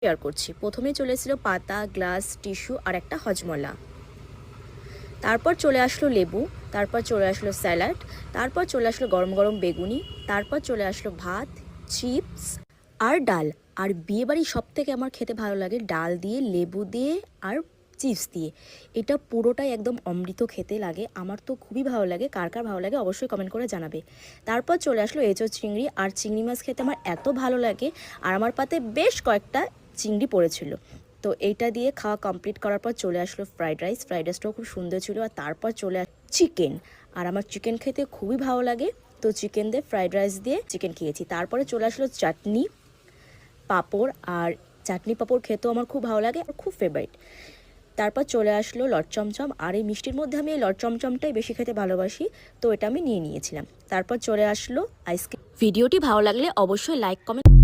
Share করছি। প্রথমে চলে এসেছিল পাতা, গ্লাস, টিস্যু আর একটা হজমলা। তারপর চলে আসলো লেবু, তারপর চলে আসলো স্যালাড, তারপর চলে আসলো গরম গরম বেগুনি, তারপর চলে আসলো ভাত, চিপস আর ডাল। আর বিয়েবাড়ি সব থেকে আমার খেতে ভালো লাগে ডাল দিয়ে, লেবু দিয়ে আর চিপস দিয়ে। এটা পুরোটাই একদম অমৃত খেতে লাগে। আমার তো খুবই ভালো লাগে। কার কার ভালো লাগে অবশ্যই কমেন্ট করে জানাবে। তারপর চলে আসলো এঁচোড় চিংড়ি, আর চিংড়ি মাছ খেতে আমার এত ভালো লাগে। আর আমার পাতে বেশ কয়েকটা চিংড়ি পড়েছিল। তো এইটা দিয়ে খাওয়া কমপ্লিট করার পর চলে আসলো ফ্রাইড রাইস। ফ্রাইড রাইসটাও খুব সুন্দর ছিল। আর তারপর চলে চিকেন। আর আমার চিকেন খেতে খুবই ভালো লাগে। তো চিকেন দিয়ে ফ্রাইড রাইস দিয়ে চিকেন খেয়েছি। তারপরে চলে আসলো চাটনি, পাঁপড়। আর চাটনি পাঁপড় খেতেও আমার খুব ভালো লাগে, আর খুব ফেভারিট। তারপর চলে আসলো লট চমচম। আর এই মিষ্টির মধ্যে আমি এই লট চমচমটাই বেশি খেতে ভালোবাসি, তো এটা আমি নিয়ে নিয়েছিলাম। তারপর চলে আসলো আইসক্রিম। ভিডিওটি ভালো লাগলে অবশ্যই লাইক, কমেন্ট